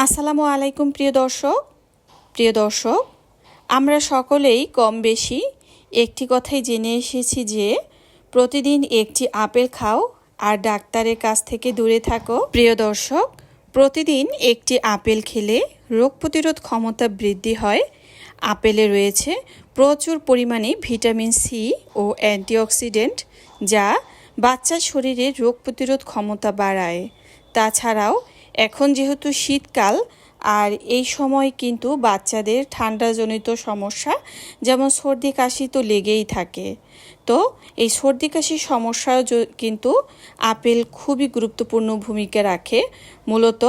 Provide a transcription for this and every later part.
আসসালামু আলাইকুম প্রিয় দর্শক, আমরা সকলেই কম বেশি একটি কথাই জেনে এসেছি যে প্রতিদিন একটি আপেল খাও আর ডাক্তারের কাছ থেকে দূরে থাকো। প্রিয় দর্শক, প্রতিদিন একটি আপেল খেলে রোগ প্রতিরোধ ক্ষমতা বৃদ্ধি হয়। আপেলে রয়েছে প্রচুর পরিমাণে ভিটামিন সি ও অ্যান্টিঅক্সিডেন্ট, যা বাচ্চার শরীরে রোগ প্রতিরোধ ক্ষমতা বাড়ায়। তাছাড়াও এখন যেহেতু শীতকাল, আর এই সময় কিন্তু বাচ্চাদের ঠান্ডাজনিত সমস্যা যেমন সর্দি কাশি তো লেগেই থাকে। তো এই সর্দি কাশির সমস্যা কিন্তু আপেল খুবই গুরুত্বপূর্ণ ভূমিকা রাখে। মূলত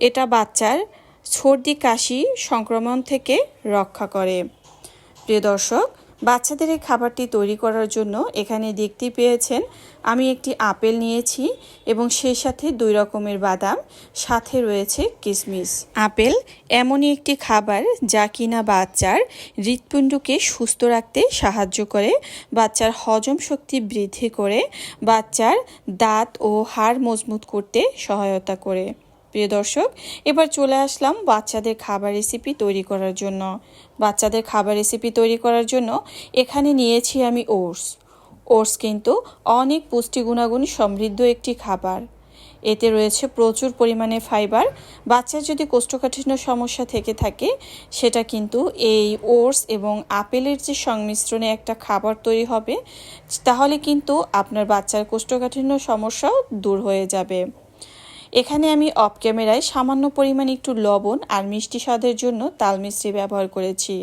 এটা বাচ্চার সর্দি কাশি সংক্রমণ থেকে রক্ষা করে। প্রিয় দর্শক, বাচ্চাদের এই খাবারটি তৈরি করার জন্য এখানে দেখতেই পেয়েছেন আমি একটি আপেল নিয়েছি এবং সেই সাথে 2 রকমের বাদাম, সাথে রয়েছে কিশমিশ। আপেল এমনই একটি খাবার যা কিনা বাচ্চার হৃৎপিণ্ডকে সুস্থ রাখতে সাহায্য করে, বাচ্চার হজম শক্তি বৃদ্ধি করে, বাচ্চার দাঁত ও হাড় মজবুত করতে সহায়তা করে। প্রিয় দর্শক, এবার চলে আসলাম বাচ্চাদের খাবার রেসিপি তৈরি করার জন্য। বাচ্চাদের খাবার রেসিপি তৈরি করার জন্য এখানে নিয়েছি আমি ওটস কিন্তু অনেক পুষ্টি গুণাগুণ সমৃদ্ধ একটি খাবার। এতে রয়েছে প্রচুর পরিমাণে ফাইবার। বাচ্চার যদি কোষ্ঠকাঠিন্য সমস্যা থেকে থাকে, সেটা কিন্তু এই ওটস এবং আপেলের যে সংমিশ্রণে একটা খাবার তৈরি হবে, তাহলে কিন্তু আপনার বাচ্চার কোষ্ঠকাঠিন্য সমস্যাও দূর হয়ে যাবে। এখানে আমি অফ ক্যামেরায় সামান্য পরিমাণে একটু লবণ আর মিষ্টি স্বাদের জন্য তাল মিশ্রি ব্যবহার করেছি।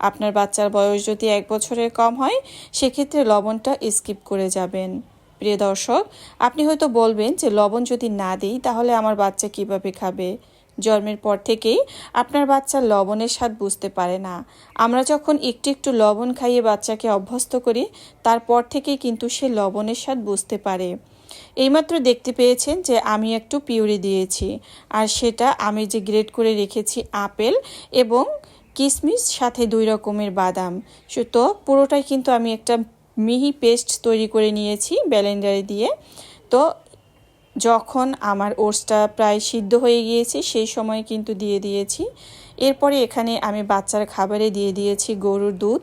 আপনার বাচ্চার বয়স যদি 1 বছরের কম হয়, সেক্ষেত্রে লবণটা স্কিপ করে যাবেন। প্রিয় দর্শক, আপনি হয়তো বলবেন যে লবণ যদি না দিই তাহলে আমার বাচ্চা কিভাবে খাবে? জন্মের পর থেকেই আপনার বাচ্চা লবণের স্বাদ বুঝতে পারে না। আমরা যখন একটু একটু লবণ খাইয়ে বাচ্চাকে অভ্যস্ত করি, তারপর থেকেই কিন্তু সে লবণের স্বাদ বুঝতে পারে। এইমাত্র দেখতে পেয়েছেন যে আমি একটু পিউরি দিয়েছি, আর সেটা আমি যে গ্রেট করে রেখেছি আপেল এবং কিশমিশ, সাথে 2 রকমের বাদাম, তো পুরোটাই কিন্তু আমি একটা মিহি পেস্ট তৈরি করে নিয়েছি ব্লেন্ডারে দিয়ে। তো যখন আমার ওটসটা প্রায় সিদ্ধ হয়ে গিয়েছে, সেই সময় কিন্তু দিয়ে দিয়েছি। এরপরে এখানে আমি বাচ্চার খাবারে দিয়ে দিয়েছি গরুর দুধ।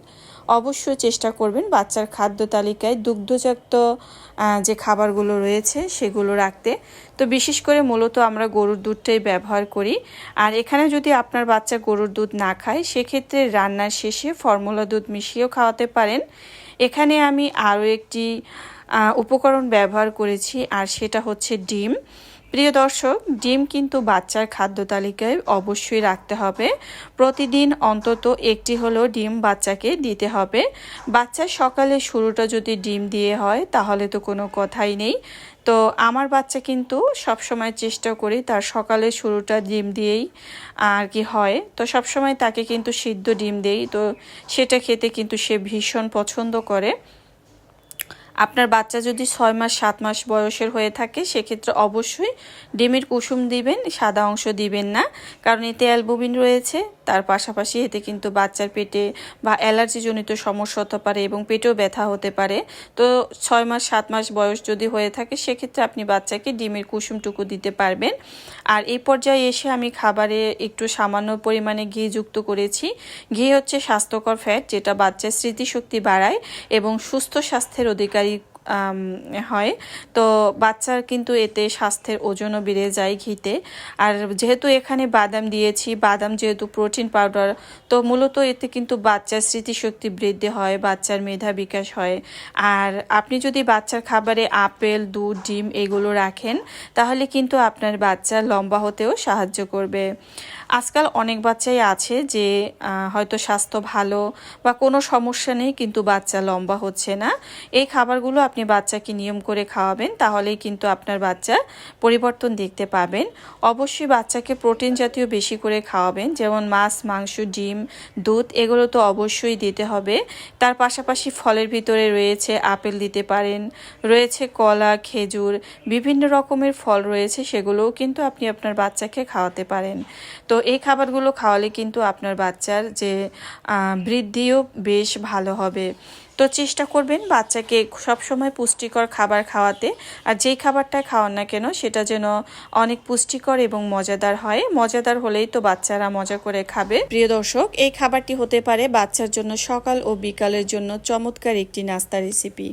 অবশ্যই চেষ্টা করবেন বাচ্চার খাদ্য তালিকায় দুগ্ধজাত যে খাবারগুলো রয়েছে সেগুলো রাখতে। তো বিশেষ করে মূলত আমরা গরুর দুধটাই ব্যবহার করি। আর এখানে যদি আপনার বাচ্চা গরুর দুধ না খায়, সেক্ষেত্রে রান্নার শেষে ফর্মুলা দুধ মিশিয়েও খাওয়াতে পারেন। এখানে আমি আরও একটি উপকরণ ব্যবহার করেছি, আর সেটা হচ্ছে ডিম। প্রিয় দর্শক, ডিম কিন্তু বাচ্চার খাদ্য তালিকায় অবশ্যই রাখতে হবে। প্রতিদিন অন্তত একটি হলেও ডিম বাচ্চাকে দিতে হবে। বাচ্চার সকালে শুরুটা যদি ডিম দিয়ে হয়, তাহলে তো কোনো কথাই নেই। তো আমার বাচ্চা কিন্তু সবসময় চেষ্টা করি তার সকালের শুরুটা ডিম দিয়েই আর কি হয়। তো সবসময় তাকে কিন্তু সিদ্ধ ডিম দেই, তো সেটা খেতে কিন্তু সে ভীষণ পছন্দ করে। আপনার বাচ্চা যদি 6 মাস 7 মাস বয়সের হয়ে থাকে, সেক্ষেত্রে অবশ্যই ডিমের কুসুম দিবেন, সাদা অংশ দিবেন না, কারণ এতে অ্যালবুমিন রয়েছে। তার পাশাপাশি এতে কিন্তু বাচ্চার পেটে বা অ্যালার্জিজনিত সমস্যা হতে পারে এবং পেটেও ব্যথা হতে পারে। তো 6 মাস 7 মাস বয়স যদি হয়ে থাকে, সেক্ষেত্রে আপনি বাচ্চাকে ডিমের কুসুমটুকু দিতে পারবেন। আর এই পর্যায়ে এসে আমি খাবারে একটু সামান্য পরিমাণে ঘি যুক্ত করেছি। ঘি হচ্ছে স্বাস্থ্যকর ফ্যাট, যেটা বাচ্চার স্মৃতিশক্তি বাড়ায় এবং সুস্থ স্বাস্থ্যের অধিকারী হয়। তো বাচ্চার কিন্তু এতে স্বাস্থ্যের ওজনও বেড়ে যায় ঘিতে। আর যেহেতু এখানে বাদাম দিয়েছি, বাদাম যেহেতু প্রোটিন পাউডার, তো মূলত এতে কিন্তু বাচ্চার স্মৃতিশক্তি বৃদ্ধি হয়, বাচ্চার মেধা বিকাশ হয়। আর আপনি যদি বাচ্চার খাবারে আপেল, দুধ, ডিম এগুলো রাখেন, তাহলে কিন্তু আপনার বাচ্চা লম্বা হতেও সাহায্য করবে। আজকাল অনেক বাচ্চাই আছে যে হয়তো স্বাস্থ্য ভালো বা কোনো সমস্যা নেই, কিন্তু বাচ্চা লম্বা হচ্ছে না। এই খাবারগুলো আপনি বাচ্চাকে নিয়ম করে খাওয়াবেন, তাহলেই কিন্তু আপনার বাচ্চা পরিবর্তন দেখতে পাবেন। অবশ্যই বাচ্চাকে প্রোটিন জাতীয় বেশি করে খাওয়াবেন, যেমন মাছ, মাংস, ডিম, দুধ এগুলো তো অবশ্যই দিতে হবে। তার পাশাপাশি ফলের ভিতরে রয়েছে আপেল দিতে পারেন, রয়েছে কলা, খেজুর, বিভিন্ন রকমের ফল রয়েছে, সেগুলোও কিন্তু আপনি আপনার বাচ্চাকে খাওয়াতে পারেন। তো এই খাবারগুলো খাওয়ালে কিন্তু আপনার বাচ্চার যে বৃদ্ধিও বেশ ভালো হবে। তো চেষ্টা করবেন বাচ্চাকে সবসময় পুষ্টিকর খাবার খাওয়াতে, আর যেই খাবারটা খাওয়ান না কেন সেটা যেন অনেক পুষ্টিকর এবং মজাদার হয়। মজাদার হলেই তো বাচ্চারা মজা করে খাবে। প্রিয় দর্শক, এই খাবারটি হতে পারে বাচ্চার জন্য সকাল ও বিকালের জন্য চমৎকার একটি নাস্তা রেসিপি।